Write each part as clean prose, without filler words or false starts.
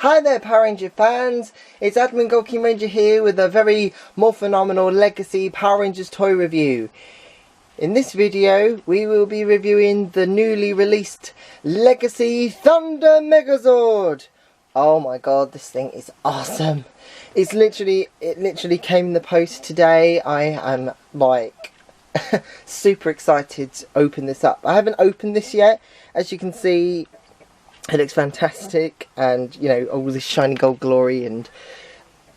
Hi there Power Ranger fans, it's Admin GoldKingRanger here with a very more phenomenal Legacy Power Rangers toy review. In this video we will be reviewing the newly released Legacy Thunder Megazord. Oh my god, this thing is awesome. It literally came in the post today. I am like super excited to open this up. I haven't opened this yet. As you can see, it looks fantastic, and you know, all this shiny gold glory, and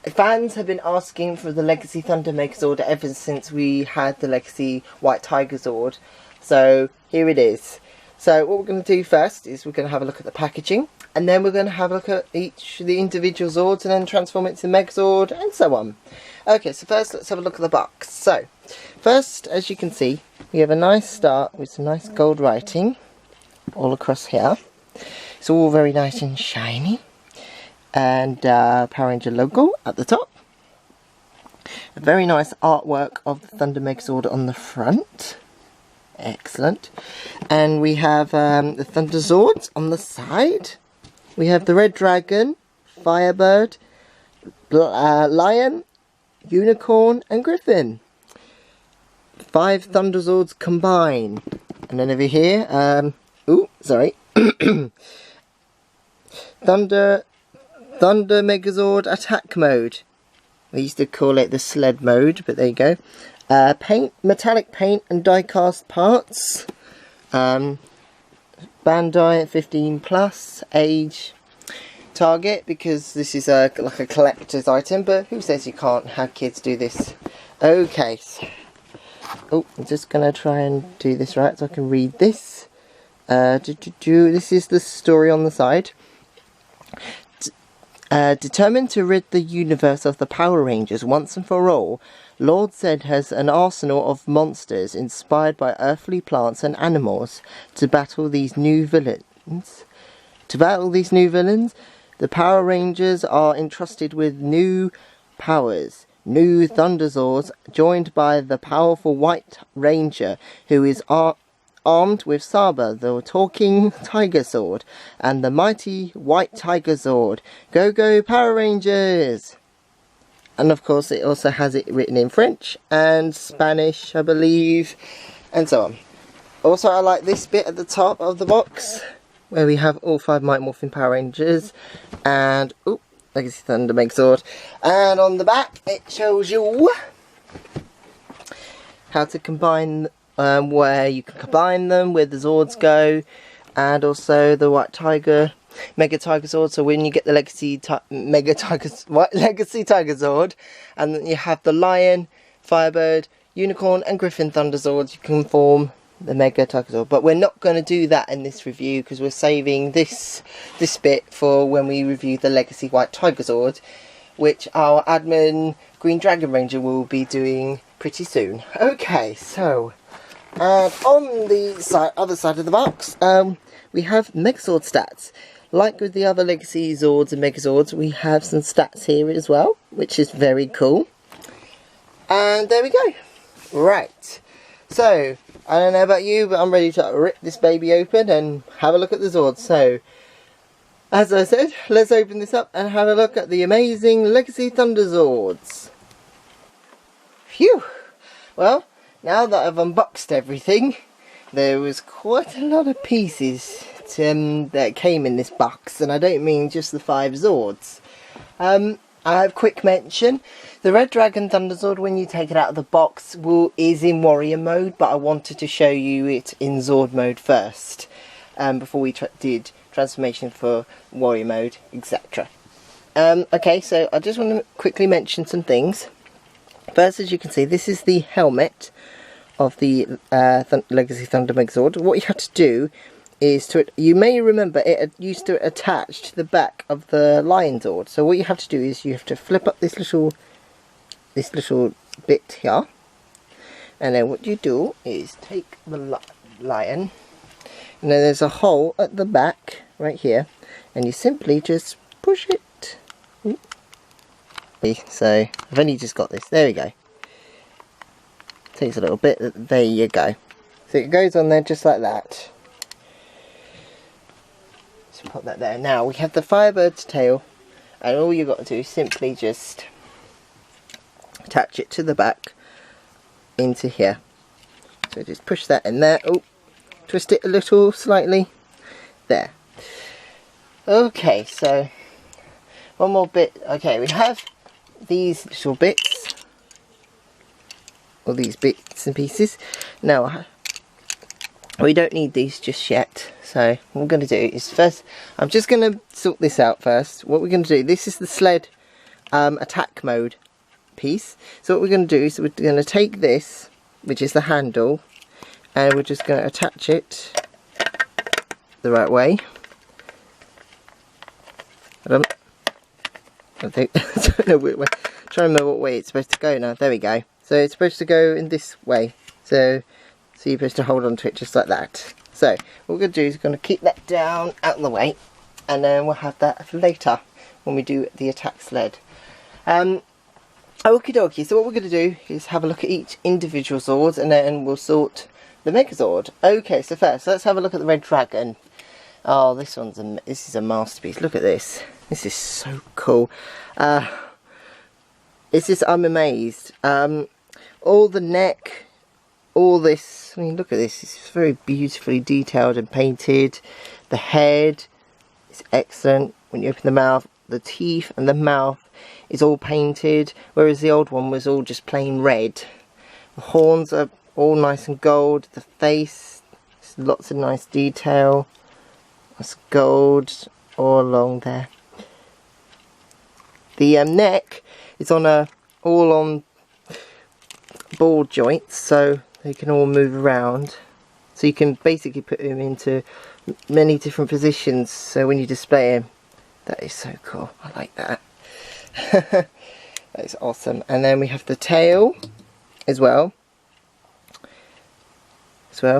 fans have been asking for the Legacy Thunder Megazord ever since we had the Legacy White Tiger Zord. So here it is. So what we're going to do first is we're going to have a look at the packaging, and then we're going to have a look at each of the individual Zords and then transform it to the Megazord and so on. Okay, so first let's have a look at the box. So first, as you can see, we have a nice start with some nice gold writing all across here. It's all very nice and shiny, and Power Ranger logo at the top. A very nice artwork of the Thunder Megazord on the front. Excellent. And we have the Thunder Zords on the side. We have the Red Dragon, Firebird, Lion, Unicorn and Griffin. 5 Thunder Zords combined. And then over here, Thunder Megazord attack mode. We used to call it the sled mode, but there you go. Metallic paint and die cast parts. Bandai at 15+, age target, because this is like a collector's item, but who says you can't have kids do this? Okay, so, I'm just going to try and do this right so I can read this. This is the story on the side. Determined to rid the universe of the Power Rangers once and for all, Lord Zed has an arsenal of monsters inspired by earthly plants and animals to battle these new villains. The Power Rangers are entrusted with new powers, new Thunder Zords, joined by the powerful White Ranger, who is armed with SABAN, the talking Tiger Sword, and the mighty White Tiger Zord. Go go Power Rangers! And of course it also has it written in French and Spanish, I believe, and so on. Also, I like this bit at the top of the box, where we have all 5 Mighty Morphin Power Rangers, and Legacy Thunder Megazord. And on the back it shows you how to combine, where you can combine them, where the Zords go, and also the White Tiger, Mega Tiger Zord. So when you get the Legacy Tiger Zord, and then you have the Lion, Firebird, Unicorn and Griffin Thunder Zords, you can form the Mega Tiger Zord. But we're not going to do that in this review, because we're saving this bit for when we review the Legacy White Tiger Zord, which our Admin GoldKingRanger will be doing pretty soon. Okay, so and on the other side of the box, we have Megazord stats. Like with the other Legacy Zords and Megazords, we have some stats here as well, which is very cool. And there we go. Right. So, I don't know about you, but I'm ready to rip this baby open and have a look at the Zords. So, as I said, let's open this up and have a look at the amazing Legacy Thunder Zords. Phew! Well, now that I've unboxed everything, there was quite a lot of pieces that came in this box, and I don't mean just the 5 Zords. I have quick mention. The Red Dragon Thunder Zord, when you take it out of the box, is in warrior mode, but I wanted to show you it in Zord mode first, before we did transformation for warrior mode, etc. Okay, so I just want to quickly mention some things. First, as you can see, this is the helmet of the Legacy Thunder Megazord. What you have to do is you may remember it used to attach to the back of the Lion Zord. So what you have to do is you have to flip up this little bit here, and then what you do is take the Lion, and then there's a hole at the back right here, and you simply just push it. So I've only just got this. There we go. Takes a little bit. There you go. So it goes on there just like that. Let's put that there. Now we have the Firebird's tail and all you've got to do is simply just attach it to the back into here. So just push that in there. Oh, twist it a little slightly. There. Okay, so one more bit. Okay, we have these little bits, or these bits and pieces. Now, we don't need these just yet. So what we're going to do is first, I'm just going to sort this out first. What we're going to do, this is the sled attack mode piece. So what we're going to do is we're going to take this, which is the handle, and we're just going to attach it the right way. I think I don't know which way. I'm trying to remember what way it's supposed to go now. There we go. So it's supposed to go in this way. So you're supposed to hold on to it just like that. So what we're going to do is we're going to keep that down out of the way, and then we'll have that for later when we do the attack sled. Okie dokie. So what we're going to do is have a look at each individual Zord, and then we'll sort the Megazord. Okay, so first let's have a look at the Red Dragon. Oh, this is a masterpiece. Look at this. This is so cool. It's just, I'm amazed. All the neck, all this, I mean, look at this. It's very beautifully detailed and painted. The head is excellent. When you open the mouth, the teeth and the mouth is all painted, whereas the old one was all just plain red. The horns are all nice and gold. The face, lots of nice detail. It's gold all along there. The neck is on all on ball joints, so they can all move around. So you can basically put them into many different positions. So when you display him, that is so cool. I like that. That is awesome. And then we have the tail as well,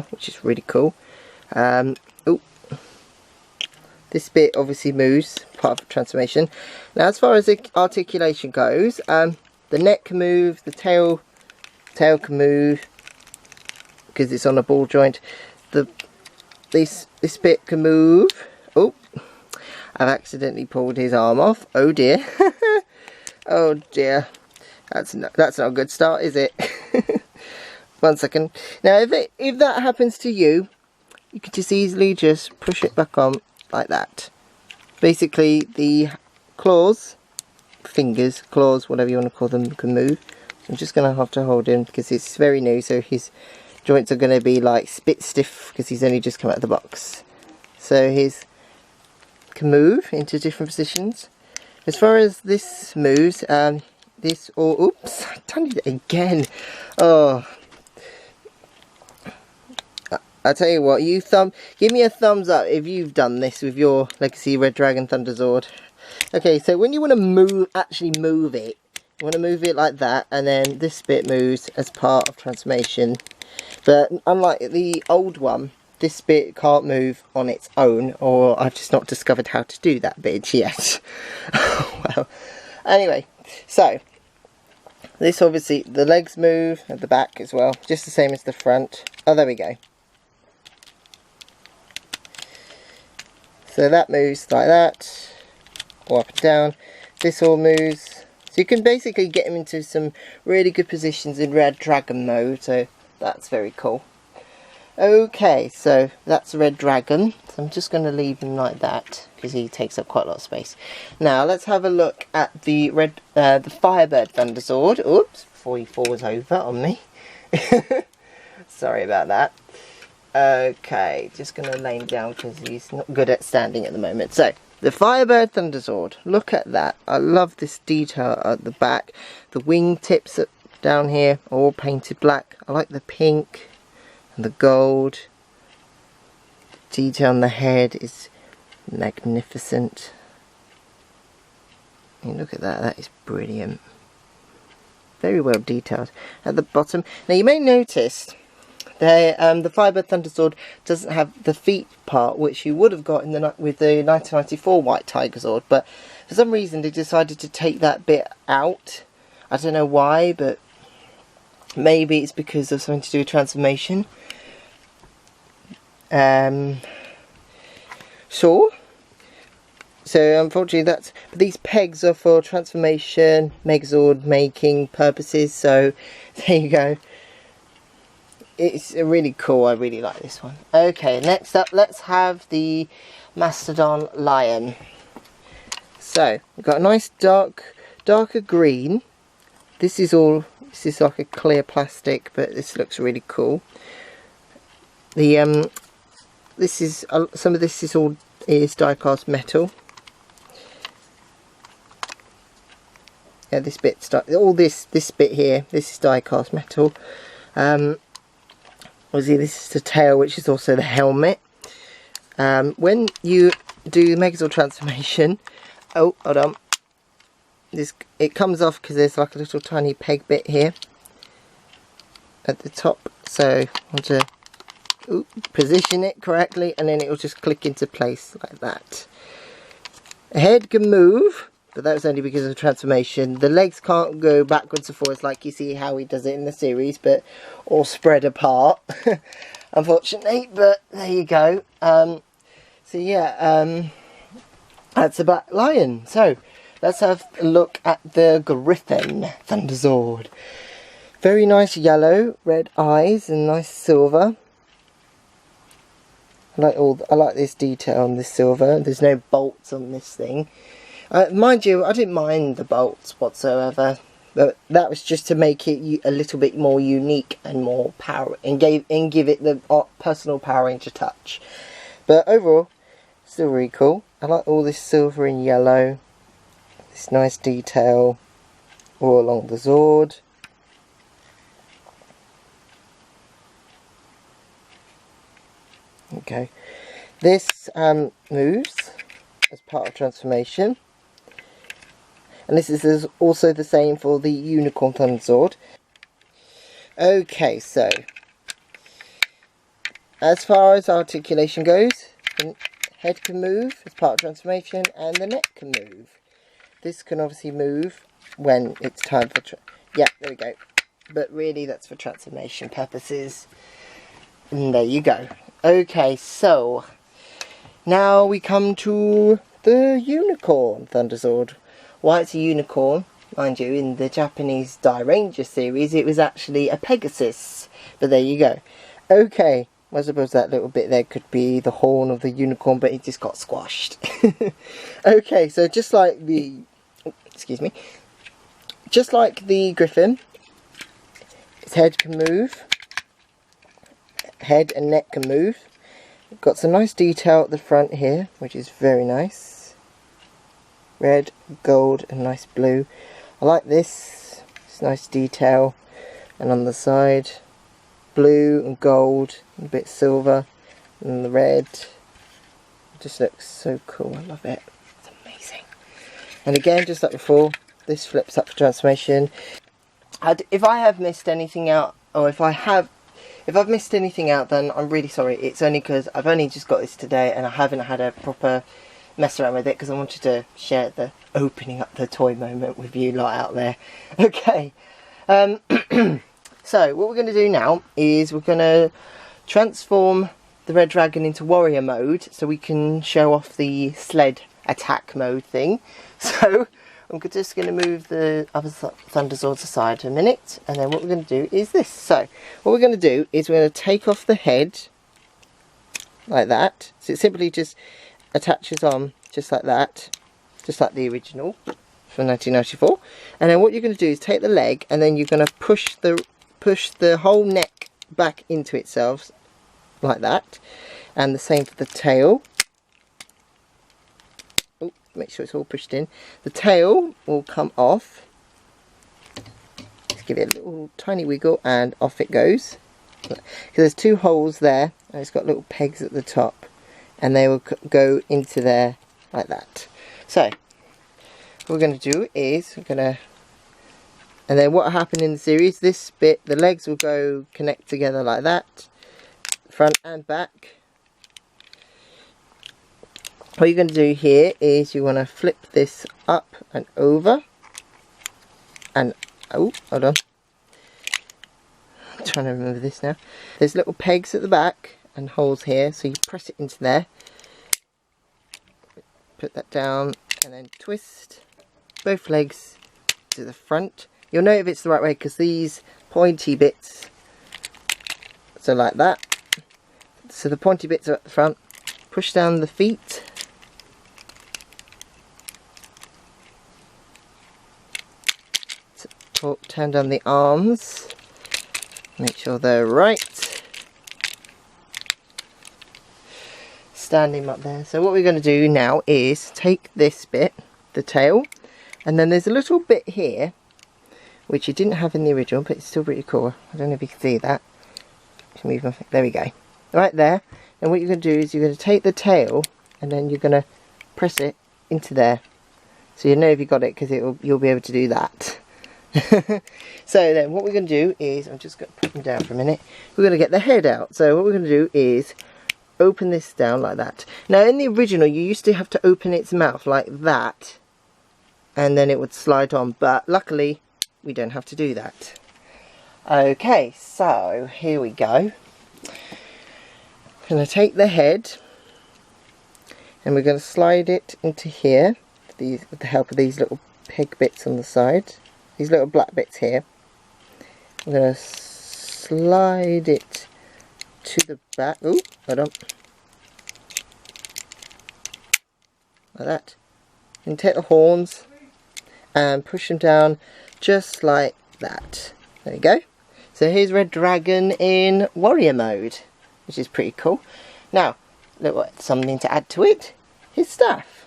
which is really cool. This bit obviously moves, part of the transformation. Now as far as the articulation goes, the neck can move, the tail can move, because it's on a ball joint. This bit can move. Oh, I've accidentally pulled his arm off. Oh dear. Oh dear. That's not a good start, is it? 1 second. Now if that happens to you, you can just easily just push it back on like that. Basically the claws, fingers, claws, whatever you want to call them, can move. I'm just going to have to hold him because it's very new, so his joints are going to be like spit stiff because he's only just come out of the box. So his can move into different positions. As far as this moves, this, or oops, I've done it again. Oh, I'll tell you what, give me a thumbs up if you've done this with your Legacy Red Dragon Thunderzord. Okay, so when you want to actually move it, you want to move it like that, and then this bit moves as part of transformation. But unlike the old one, this bit can't move on its own, or I've just not discovered how to do that bit yet. Well, anyway, so this obviously, the legs move at the back as well, just the same as the front. Oh, there we go. So that moves like that, or up and down. This all moves. So you can basically get him into some really good positions in Red Dragon mode, so that's very cool. Okay, so that's Red Dragon. So I'm just going to leave him like that because he takes up quite a lot of space. Now let's have a look at the the Firebird Thunderzord. Oops, before he falls over on me. Sorry about that. Okay, just going to lay him down because he's not good at standing at the moment. So, the Firebird Thunderzord. Look at that. I love this detail at the back. The wing tips down here are all painted black. I like the pink and the gold. The detail on the head is magnificent. I mean, look at that. That is brilliant. Very well detailed. At the bottom. Now, you may notice the Firebird Thunderzord doesn't have the feet part, which you would have got with the 1994 White Tiger Zord, but for some reason they decided to take that bit out. I don't know why, but maybe it's because of something to do with transformation. Sure. So unfortunately but these pegs are for transformation, Megazord making purposes, so there you go. It's really cool, I really like this one. Okay, next up let's have the Mastodon Lion. So, we've got a nice darker green. This is like a clear plastic, but this looks really cool. The this is some of this is die-cast metal. Yeah, this bit's all this bit here. This is die-cast metal. Obviously, this is the tail, which is also the helmet. When you do the Megazord transformation, oh, hold on. It comes off because there's like a little tiny peg bit here at the top. So I want to position it correctly, and then it will just click into place like that. The head can move, but that was only because of the transformation. The legs can't go backwards and forwards like you see how he does it in the series, but all spread apart, unfortunately. But there you go. So yeah, that's about Lion. So let's have a look at the Griffin Thunderzord. Very nice yellow, red eyes, and nice silver. I like this detail on this silver. There's no bolts on this thing. Mind you, I didn't mind the bolts whatsoever, but that was just to make it a little bit more unique and more power, and give it the personal Power Ranger touch. But overall, still really cool. I like all this silver and yellow. This nice detail all along the Zord. Okay, this moves as part of transformation, and this is also the same for the Unicorn Thunderzord. Okay, so as far as articulation goes, the head can move as part of transformation, and the neck can move. This can obviously move when it's time for yeah, there we go. But really, that's for transformation purposes. And there you go. Okay, so now we come to the Unicorn Thunderzord. Why it's a unicorn, mind you, in the Japanese Die Ranger series, it was actually a Pegasus. But there you go. Okay, I suppose that little bit there could be the horn of the unicorn, but it just got squashed. Okay, so just like the, excuse me, just like the Griffin, its head can move. Head and neck can move. Got some nice detail at the front here, which is very nice. Red, gold, and nice blue. I like this. It's nice detail. And on the side, blue and gold, and a bit silver, and the red. It just looks so cool. I love it. It's amazing. And again, just like before, this flips up for transformation. If I have missed anything out, or if I've missed anything out, then I'm really sorry. It's only because I've only just got this today and I haven't had a proper mess around with it, because I wanted to share the opening up the toy moment with you lot out there. Okay, so what we're going to do now is we're going to transform the Red Dragon into warrior mode so we can show off the sled attack mode thing. So I'm just going to move the other Thunderzords aside a minute, and then what we're going to do is this. So what we're going to do is we're going to take off the head like that. So it simply just attaches on just like that, just like the original from 1994. And then what you're going to do is take the leg, and then you're going to push the whole neck back into itself like that, and the same for the tail. Make sure it's all pushed in. The tail will come off. Just give it a little tiny wiggle and off it goes. Because there's two holes there, and it's got little pegs at the top, and they will go into there like that. So what we're going to do is and then what happened in the series, this bit, the legs will go connect together like that, front and back. What you're going to do here is you want to flip this up and over, and oh, hold on, I'm trying to remember this now. There's little pegs at the back and holes here, so you press it into there, put that down and then twist both legs to the front. You'll know if it's the right way because these pointy bits, so like that, so the pointy bits are at the front. Push down the feet, turn down the arms, make sure they're right, stand him up there. So what we're going to do now is take this bit, the tail, and then there's a little bit here which you didn't have in the original, but it's still pretty cool. I don't know if you can see that. Just move my, there we go, right there. And what you're going to do is you're going to take the tail and then you're going to press it into there, so you know if you got it, because you'll be able to do that. So then what we're going to do is, I'm just going to put them down for a minute, we're going to get the head out. So what we're going to do is open this down like that. Now in the original you used to have to open its mouth like that and then it would slide on, but luckily we don't have to do that. Okay, so here we go. I'm going to take the head and we're going to slide it into here with the help of these little peg bits on the side. These little black bits here. I'm going to slide it to the back. Oh, hold on. Like that. And take the horns and push them down just like that. There we go. So here's Red Dragon in warrior mode, which is pretty cool. Now, look what, something to add to it. His staff.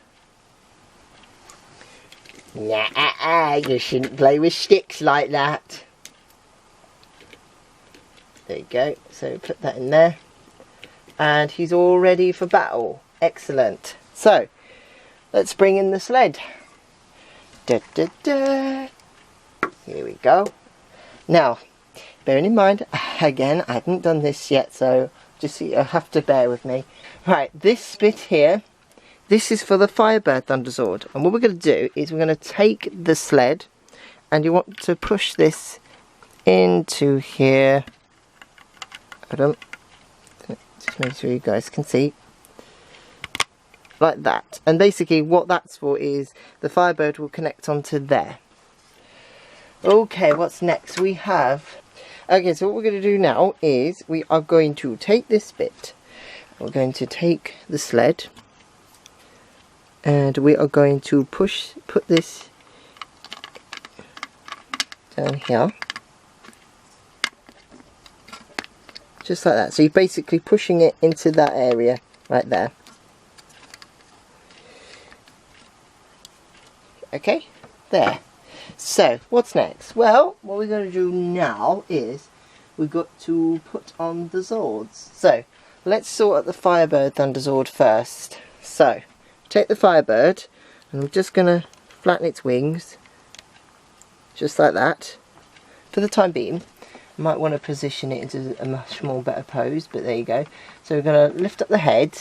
Nah, you shouldn't play with sticks like that. There you go. So put that in there. And he's all ready for battle. Excellent. So, let's bring in the sled. Da, da, da. Here we go. Now, bearing in mind, again, I haven't done this yet, so just you'll have to bear with me. Right, this bit here, this is for the Firebird Thunderzord, and what we're going to do is we're going to take the sled and you want to push this into here. Hold on, just make sure you guys can see, like that. And basically what that's for is the Firebird will connect onto there. Okay, what's next? We have, okay, so what we're going to do now is we are going to take this bit, we're going to take the sled and we are going to put this down here, just like that. So you're basically pushing it into that area right there. Okay, there. So what's next? Well, what we're going to do now is we've got to put on the Zords. So let's sort out the Firebird Thunderzord first. So take the Firebird and I'm just going to flatten its wings just like that for the time being. I might want to position it into a much more better pose, but there you go. So we're going to lift up the head,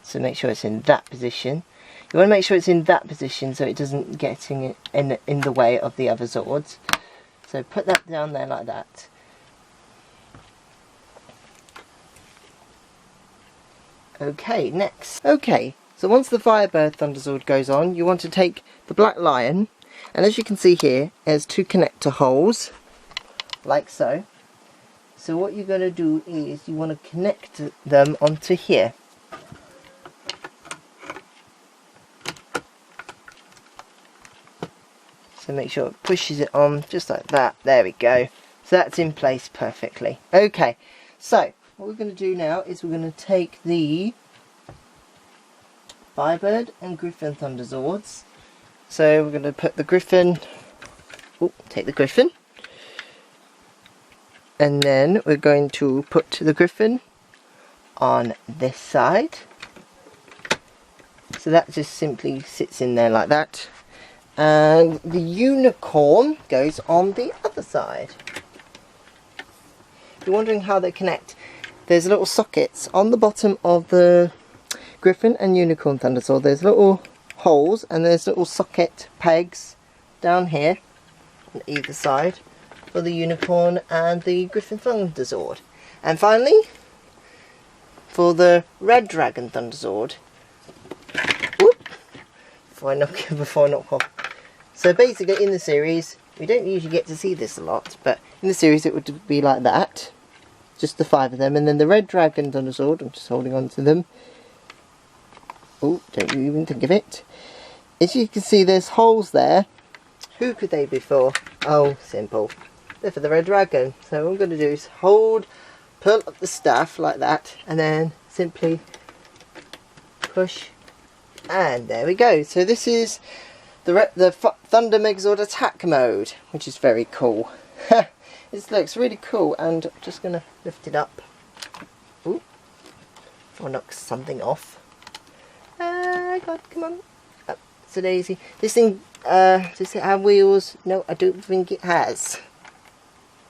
so make sure it's in that position. You want to make sure it's in that position so it doesn't get in the way of the other Zords. So put that down there like that. Okay, next. Okay, so once the Firebird Thunderzord goes on, you want to take the Black Lion, and as you can see here, there's two connector holes, like so. So what you're going to do is you want to connect them onto here. So make sure it pushes it on just like that. There we go. So that's in place perfectly. Okay, so what we're going to do now is we're going to take the Firebird and Griffin Thunderzords. So we're going to put the Griffin, take the Griffin, and then we're going to put the Griffin on this side. So that just simply sits in there like that. And the unicorn goes on the other side. If you're wondering how they connect, there's little sockets on the bottom of the Griffin and Unicorn Thunderzord. There's little holes and there's little socket pegs down here on either side for the Unicorn and the Griffin Thunderzord. And finally, for the Red Dragon Thunderzord, before I knock off. So basically in the series, we don't usually get to see this a lot, but in the series it would be like that. Just the 5 of them, and then the red dragon Thundersword, I'm just holding on to them. Oh, don't you even think of it. As you can see, there's holes there. Who could they be for? Oh, simple. They're for the red dragon. So what I'm going to do is pull up the staff like that, and then simply push, and there we go. So this is the Thunder Megazord attack mode, which is very cool. This looks really cool, and I'm just going to lift it up. Ooh, or knock something off. God, come on. Oh, it's a daisy. This thing, does it have wheels? No, I don't think it has.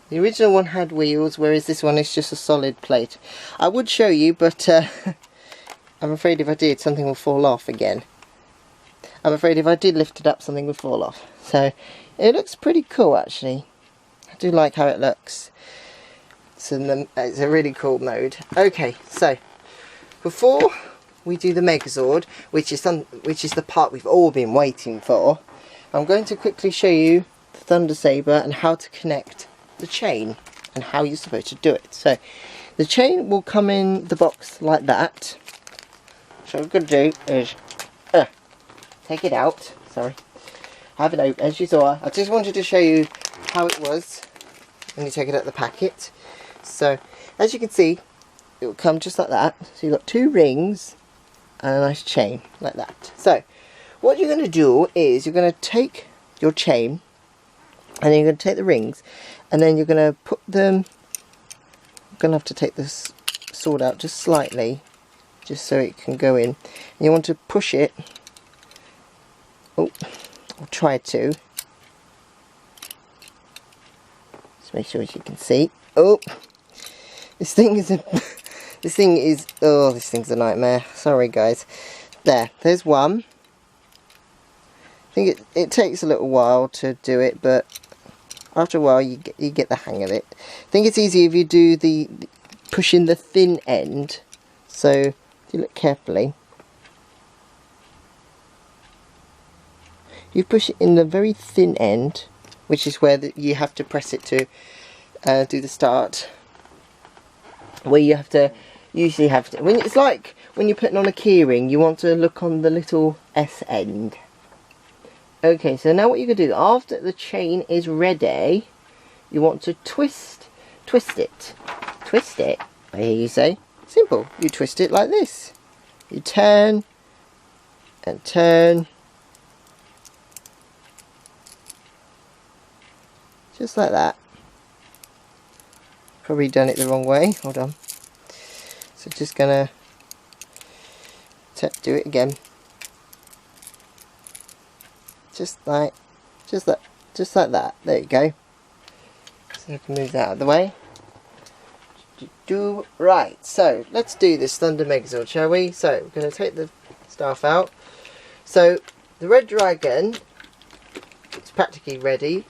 The original one had wheels, whereas this one is just a solid plate. I would show you, but I'm afraid if I did, something will fall off again. I'm afraid if I did lift it up, something would fall off. So, it looks pretty cool, actually. I do like how it looks. So it's a really cool mode. Okay, so before we do the Megazord, which is the part we've all been waiting for, I'm going to quickly show you the Thunder Saber and how to connect the chain and how you're supposed to do it. So the chain will come in the box like that. So what I'm going to do is take it out. Sorry, I have it open. As you saw, I just wanted to show you how it was when you take it out of the packet. So as you can see, it will come just like that. So you've got 2 rings and a nice chain like that. So what you're going to do is you're going to take your chain, and then you're going to take the rings, and then you're going to put them, I'm going to have to take this sword out just slightly, just so it can go in, and you want to push it, oh, I'll try to, just make sure as you can see, oh, this thing's a nightmare, sorry guys. There's one. I think it takes a little while to do it, but after a while you get the hang of it. I think it's easy if you do the pushing the thin end. So if you look carefully, you push it in the very thin end, which is where you have to press it to do the start. Where you usually have to, it's like when you're putting on a keyring, you want to look on the little S end. Okay, so now what you can do, after the chain is ready, you want to twist it. Twist it, I hear you say. Simple, you twist it like this. You turn, and turn. Just like that. Probably done it the wrong way, hold on. So just gonna do it again. Just like that. There you go. So I can move that out of the way. Right, so let's do this Thunder Megazord, shall we? So we're going to take the staff out. So the red dragon is practically ready.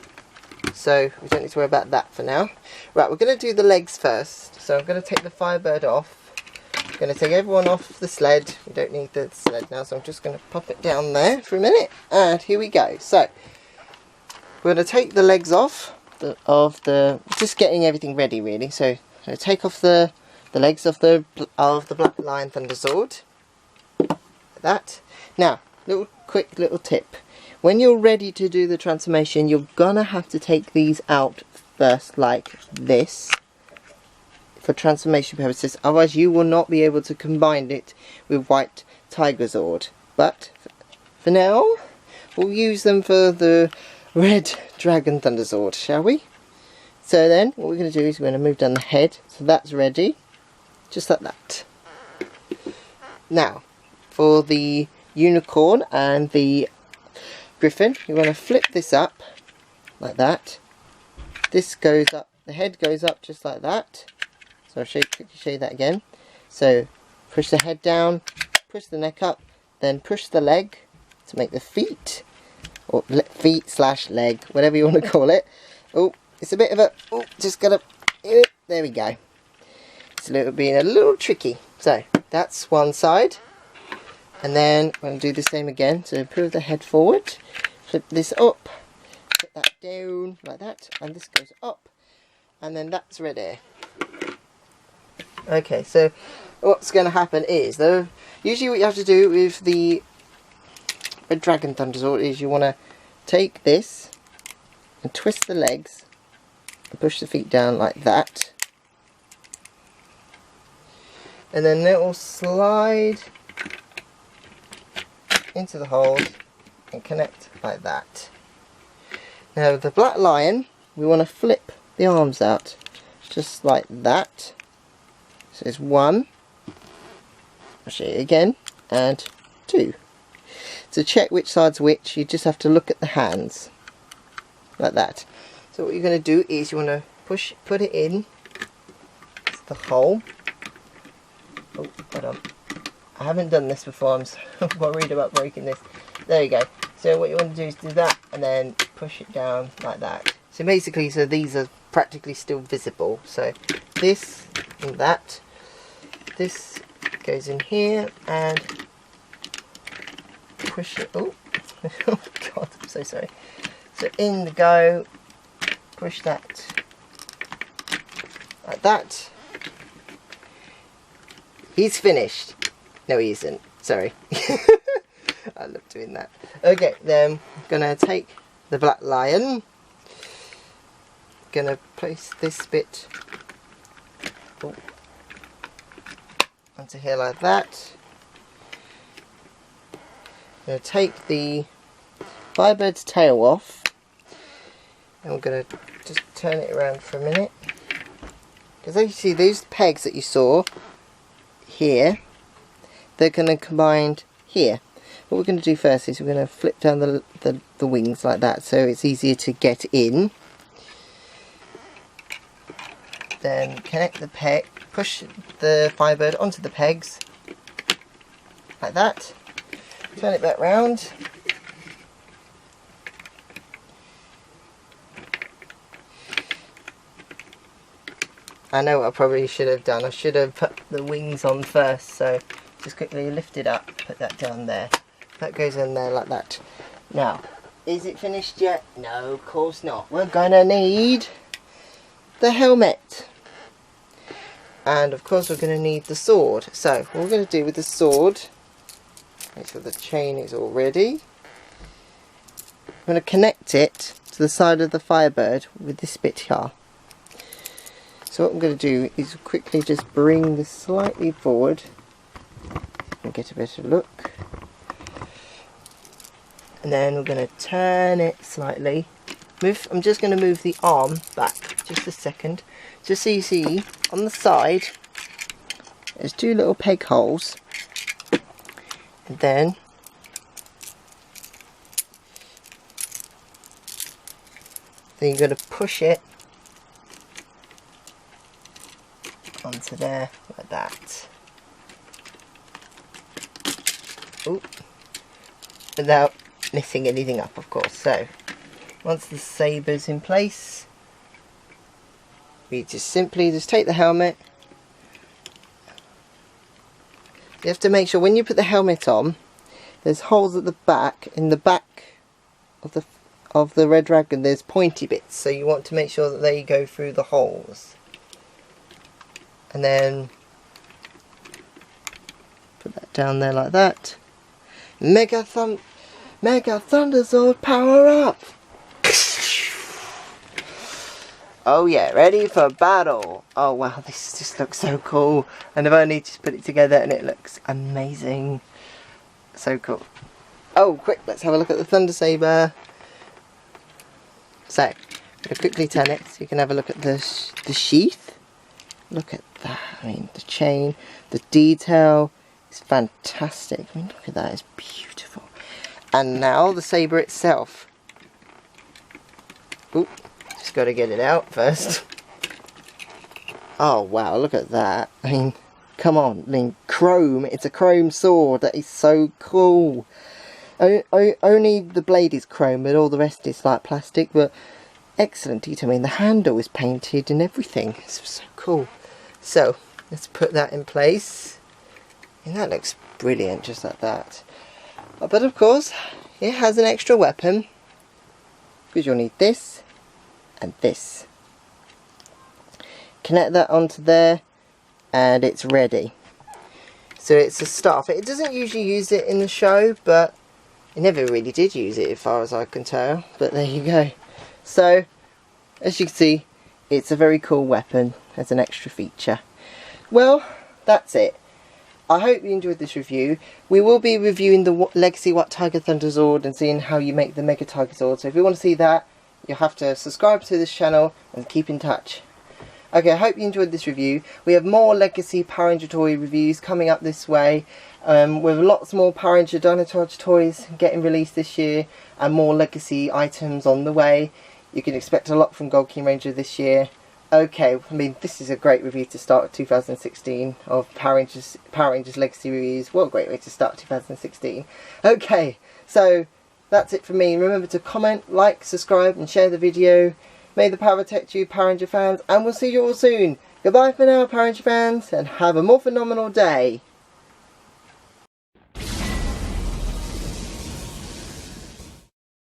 So we don't need to worry about that for now. Right, we're going to do the legs first. So I'm going to take the Firebird off. I'm going to take everyone off the sled. We don't need the sled now, so I'm just going to pop it down there for a minute. And here we go. So we're going to take the legs off just getting everything ready really. So I'm going to take off the legs of the Black Lion Thunderzord. Like that. Now, quick little tip. When you're ready to do the transformation, you're gonna have to take these out first, like this, for transformation purposes. Otherwise, you will not be able to combine it with White Tigerzord. But for now, we'll use them for the Red Dragon Thunderzord, shall we? So then, what we're going to do is we're going to move down the head. So that's ready, just like that. Now, for the unicorn and the griffin, you're going to flip this up like that. This goes up, the head goes up just like that. So I'll quickly show you that again. So push the head down, push the neck up, then push the leg to make the feet, or feet / leg, whatever you want to call it. Oh, it's a bit of a, oh, just gotta, there we go. It's being a little tricky. So that's one side. And then we're going to do the same again. So put the head forward, flip this up, put that down like that, and this goes up, and then that's ready. Okay, so what's going to happen is, though, usually what you have to do with the Red Dragon Thunderzord is you want to take this and twist the legs and push the feet down like that, and then it will slide into the hold and connect like that. Now the Black Lion, we want to flip the arms out just like that. So it's 1, I'll show you again, and 2. To check which side's which, you just have to look at the hands like that. So what you're going to do is you want to put it in the hole. Oh, hold on. I haven't done this before, I'm so worried about breaking this. There you go. So what you want to do is do that and then push it down like that. So basically, so these are practically still visible. So this and that. This goes in here and push it. Oh, oh God, I'm so sorry. So in the go, push that like that. He's finished. No, he isn't. Sorry. I love doing that. Okay, then I'm gonna take the Black Lion. Gonna place this bit onto here like that. I'm gonna take the Firebird's tail off, and we're gonna just turn it around for a minute. Because as you see, these pegs that you saw here, they're going to combine here. What we're going to do first is we're going to flip down the wings like that, so it's easier to get in. Then connect the peg, push the Firebird onto the pegs like that. Turn it back round. I know what I probably should have done. I should have put the wings on first, so just quickly lift it up, put that down there. That goes in there like that. Now, is it finished yet? No, of course not. We're gonna need the helmet. And of course we're gonna need the sword. So, what we're gonna do with the sword, make sure the chain is all ready. I'm gonna connect it to the side of the Firebird with this bit here. So what I'm going to do is quickly just bring this slightly forward and get a better look. And then we're going to turn it slightly. I'm just going to move the arm back just a second. Just so you see, on the side, there's 2 little peg holes. And then you're going to push it onto there like that. Ooh. Without messing anything up, of course. So once the saber's in place, we just simply take the helmet. You have to make sure when you put the helmet on, there's holes at the back. In the back of the Red Dragon there's pointy bits, so you want to make sure that they go through the holes. And then put that down there like that. Mega Thunderzord, power up! Oh yeah, ready for battle! Oh wow, this just looks so cool. And I've only just put it together and it looks amazing. So cool. Oh, quick, let's have a look at the Thunder Saber. So, I'm going to quickly turn it so you can have a look at the sheath. Look at that, I mean the chain, the detail is fantastic. I mean look at that, it's beautiful. And now the saber itself. Oop, just got to get it out first. Oh wow, look at that. I mean, come on, I mean chrome, it's a chrome sword, that is so cool. Only the blade is chrome, but all the rest is like plastic, but excellent detail. I mean the handle is painted and everything, it's so cool. So, let's put that in place. And that looks brilliant, just like that. But of course, it has an extra weapon, because you'll need this and this. Connect that onto there, and it's ready. So it's a staff. It doesn't usually use it in the show, but it never really did use it as far as I can tell. But there you go. So, as you can see, it's a very cool weapon as an extra feature. Well, that's it. I hope you enjoyed this review. We will be reviewing the Legacy White Tiger Thunderzord and seeing how you make the Mega Tiger Zord. So if you want to see that, you'll have to subscribe to this channel and keep in touch. Okay, I hope you enjoyed this review. We have more Legacy Power Ranger toy reviews coming up this way, with lots more Power Ranger Dino Charge toys getting released this year, and more Legacy items on the way. You can expect a lot from GoldKingRanger this year. Okay, I mean, this is a great review to start 2016 of Power Rangers Legacy reviews. What a great way to start 2016. Okay, so that's it from me. Remember to comment, like, subscribe and share the video. May the power protect you, Power Ranger fans, and we'll see you all soon. Goodbye for now, Power Ranger fans, and have a more phenomenal day.